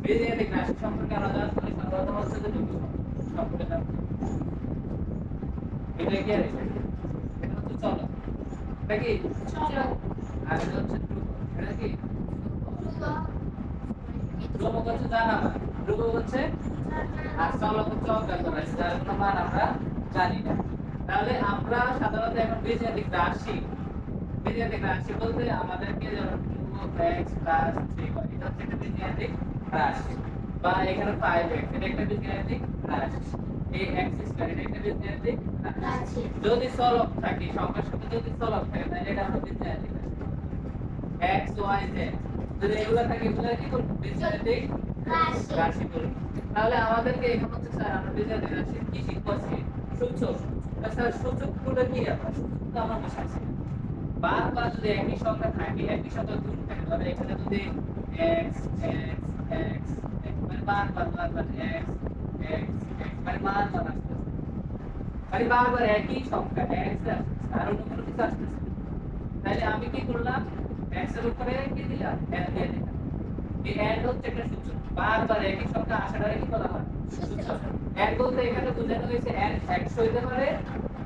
বীজগাণিতিক রাশি সম্পর্কে আলোচনা করি সর্বপ্রথম হচ্ছে যে যুক্ত সম্পর্কে জানবো। এটা কি আছে? এটা হচ্ছে চলক। এটা কি চলক? আর এটা হচ্ছে ধ্রুবক। এটা কি ধ্রুবক হচ্ছে জানা মান, ধ্রুবক হচ্ছে আর চলক হচ্ছে অজ্ঞাত রাশি যার কোনো মান আমরা জানি না। তাহলে আমরা সাধারণত এখন বীজগাণিতিক রাশি বলতে আমাদেরকে যেমন 2x 3y এটা হচ্ছে একটা বীজগাণিতিক রাশি, বা এখানে 5x এটা একটা বীজগাণিতিক রাশি, এই x স্কয়ার এটা একটা বীজগাণিতিক রাশি। যদি চলক থাকে, সংখ্যার সাথে যদি চলক থাকে তাহলে এটা আমরা বীজগাণিতিক রাশি। x y z যদি এগুলো থাকে এগুলো কি বলবো? বীজগাণিতিক রাশি বলবো। তাহলে আমাদেরকে এখানে হচ্ছে স্যার আমরা বীজগাণিতিক রাশি কি শিখছি? সূচক। স্যার সূচকগুলো কি? আমরা সূচক তো আমরা বুঝাইছি বারবার যদি একই সংখ্যা থাকে, একই সংখ্যা গুণ থাকে, তবে এখানে যদি x x x মানে বারবার x x x মানে বারবার আসছে, মানে বারবার একই সংখ্যা x আর অন্য কোনো কিছু আসতেছে। তাহলে আমি কি করলাম? x এর উপরে কি দিলাম? n দিয়ে দিলাম। এই n হচ্ছে একটা সূচক, বারবার একই সংখ্যা আসাটারে কি বলা হয়? সূচক। n বলতে এখানে বোঝানো হয়েছে n 100 হইতে পারে,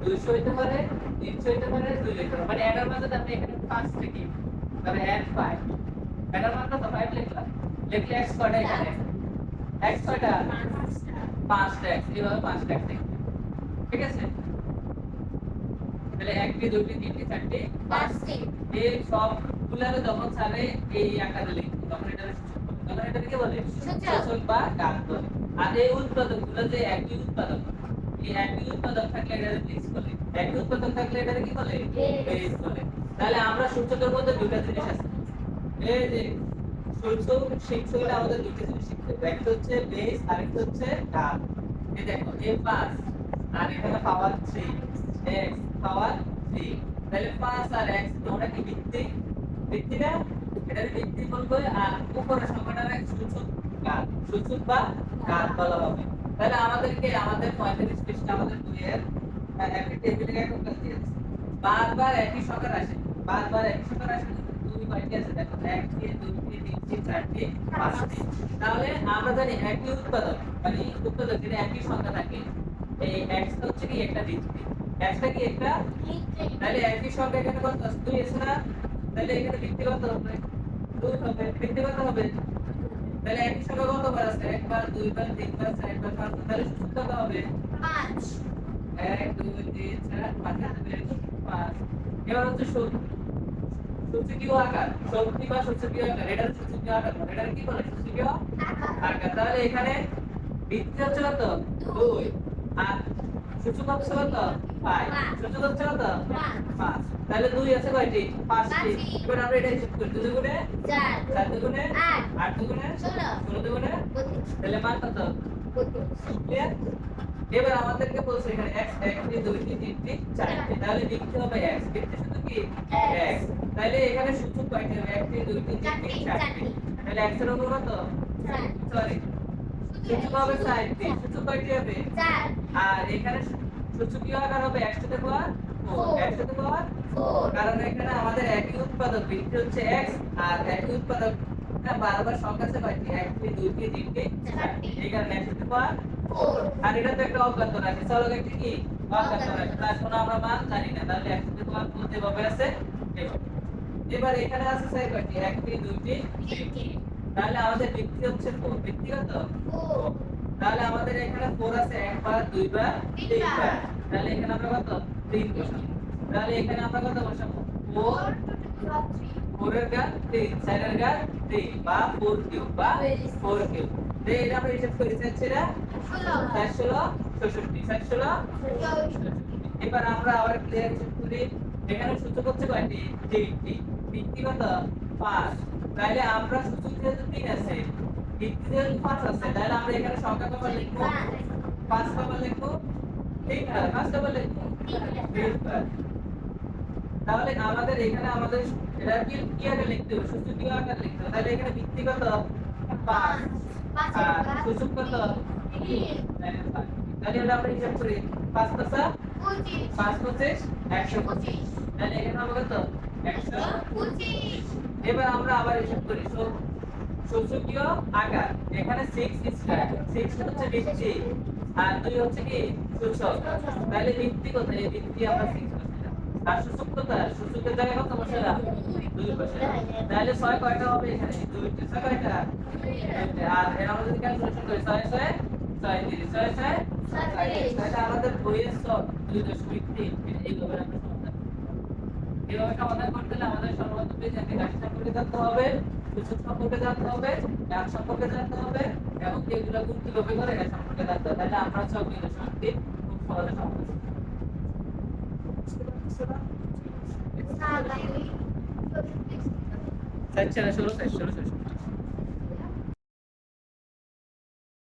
200 হইতে পারে, 300 হইতে পারে, 2 হইতে পারে। মানে n এর মান যদি আপনি এখানে 5 লিখি তাহলে n 5, n এর মান কত? 5 লিখলাম। লিখলে x কয়টা এখানে? x কয়টা? 5টা x, এইভাবে 5টা x লিখবে। ঠিক আছে? তাহলে 1 টি 2 টি 3 টি 4 টি 5 টি এই সবগুলোরে যখন স্যারে এই আকারে লিখবে তখন এটা সূচক বলে। তখন এটা কি বলে? সূচক বা ঘাত বলে। আর এই উৎপাদকগুলো যে একই উৎপাদক, এই একই উৎপাদক থাকলে এটাকে বেস বলে। একই উৎপাদক থাকলে এটাকে কি বলে? বেস বলে। তাহলে আমরা সূচকের মধ্যে দুটো জিনিস আছে। এই যে সূচক শিখতে হলে আমাদের দুটো জিনিস শিখতে হবে। একটা হচ্ছে বেস আর একটা হচ্ছে ঘাত। এই দেখো a5 আর এখানে পাওয়ার 3 x পাওয়ার 3, তাহলে 5 আর x দুটোটা কি ভিত্তি? ভিত্তি না? এটার ভিত্তি বলবো। আর উপরের সংখ্যাটার এক সূচক বা ঘাত বলা হবে। তাহলে আমাদেরকে আমাদের 45 পৃষ্ঠা আমাদের বইয়ের একটা টেবিলে একটা কাজ দিয়েছে, বারবার একই সংখ্যা আসে, বারবার একই সংখ্যা আসে। দুই কয়টি আছে দেখো? 1 2 3 4 5। তাহলে আমরা জানি একই উৎপাদক, মানে উৎপাদক যেটা একই সংখ্যা থাকে, এই x হচ্ছে কি একটা ভিত্তি, x টা কি একটা ভিত্তি। তাহলে একই সংখ্যা এখানে কত আছে? 2 আছে না? তাহলে এখানে ভিত্তি কত হবে? 2 হবে। ভিত্তি কত হবে? তাহলে একই সংখ্যা কতবার আছে? একবার, দুইবার, তিনবার, চারবার, পাঁচবার। তাহলে সূচক কত হবে? 5। 1 2 3 4 5 হবে 5। এবার হচ্ছে সূচকীয় আকার, শক্তি বা সূচকীয় আকার, এটার সূচকীয় আকার বলে। এটার কি বলে? সূচকীয় আকার। তাহলে এখানে ভিত্তি হচ্ছে কত? 2 আর সূচক হচ্ছে কত? 5। সূচক হচ্ছে কত? 5। তাহলে 2 আছে কয়টি? 5টি। এবার আমরা এটা হিসাব করি। 2 দুগুণে 4, 4 দুগুণে 8, 8 দুগুণে 16, 16 দুগুণে 32। তাহলে মান কত? 32। ক্লিয়ার? এবার আমাদেরকে বলছে এখানে x 1 টি 2 টি 3 টি 4 টি। তাহলে ভিত্তি হবে x, ভিত্তি শুধু কি? x। তাহলে এখানে সূচক কয়টি হবে? 1 টি 2 টি 3 টি 4 টি। তাহলে x এর উপর কত? 4। সরি, সূচক হবে 4 টি। সূচক কয়টি হবে? 4। আর এখানে সূচকীয় আকার হবে x to the power 4, x to the power 4। কারণ এখানে আমাদের একই উৎপাদক, ভিত্তি হচ্ছে x, আর একই উৎপাদক বারবার সংখ্যা আছে কয়টি? 1 টি 2 টি 3 টি 4 টি। এই কারণে x টু দ্য পাওয়ার 4। আর এটা তো একটা অজ্ঞাত রাশি, চলক একটা কি? অজ্ঞাত রাশি, তার কোনো আমরা মান জানি না। তাহলে x টু দ্য পাওয়ার 4 যেভাবে আছে এভাবে। এবার এখানে আছে স্যার কয়টি? 1 টি 2 টি 3 টি। তাহলে আমাদের ভিত্তি হচ্ছে 4, ভিত্তি কত? 4। তাহলে আমাদের এখানে 4 আছে একবার, দুইবার, তিনবার। তাহলে এখানে আমরা কত? 3 বসাবো। তাহলে এখানে আমরা কত বসাবো? 4 4 এর ঘাত 3, 4 এর ঘাত 3 বা 4 কিউব বা 4 কিউব। এটা আমরা হিসাব করে যাচ্ছি না? 4 16 66, 4 16 66। এবার আমরা আবার ক্লিয়ার হিসাব করি। এখানে সূচক হচ্ছে কয়টি? 3টি। ভিত্তি কত? 5। তাহলে আমরা সূচক যেহেতু 3 আছে, ভিত্তি যেহেতু 5 আছে, তাহলে আমরা এখানে সংখ্যা কত লিখব? 5 কবার লিখব? 3 বার। 5 কবার লিখব? 3 বার। তাহলে আমাদের এখানে আমাদের এটা কি আকার লিখতে হবে? সূচকীয় আকার লিখতে হবে। তাহলে এখানে ভিত্তি কত? 5 আর সূচক কত? 3। তাহলে এটা আমরা হিসাব করি। 5 5 25, 5 25 125। তাহলে এখানে হবে কত? 125। এবার আমরা আবার হিসাব করি। সূচকীয় আকার এখানে 6 স্কয়ার 6 হচ্ছে ভিত্তি আর 2 হচ্ছে কি সূচক তাহলে ভিত্তি কোথায় এই ভিত্তি আমরা 6 বসাইলাম আর সূচক কোথায় সূচকের জায়গায় কত বসাইলাম 2 বসাইলাম তাহলে 6 কয়টা হবে এখানে 2টা 6 কয়টা 2টা আর এর আমরা যদি ক্যালকুলেশন করি 6 6 36 6 6 37 তাহলে আমাদের বইয়ের সব 2.3 এইভাবে আমরা সমাধান এইভাবে সমাধান করতে হলে আমাদের সর্বপ্রথম বেজে রাশি সম্পর্কে জানতে হবে সূচক সম্পর্কে জানতে হবে এক সম্পর্কে জানতে হবে এবং এগুলো গুণ কিভাবে করে এটা সম্পর্কে জানতে হবে তাহলে আমরা সব নির্দেশ শক্তি খুব সহজে সমাধান করতে পারবো। 16 16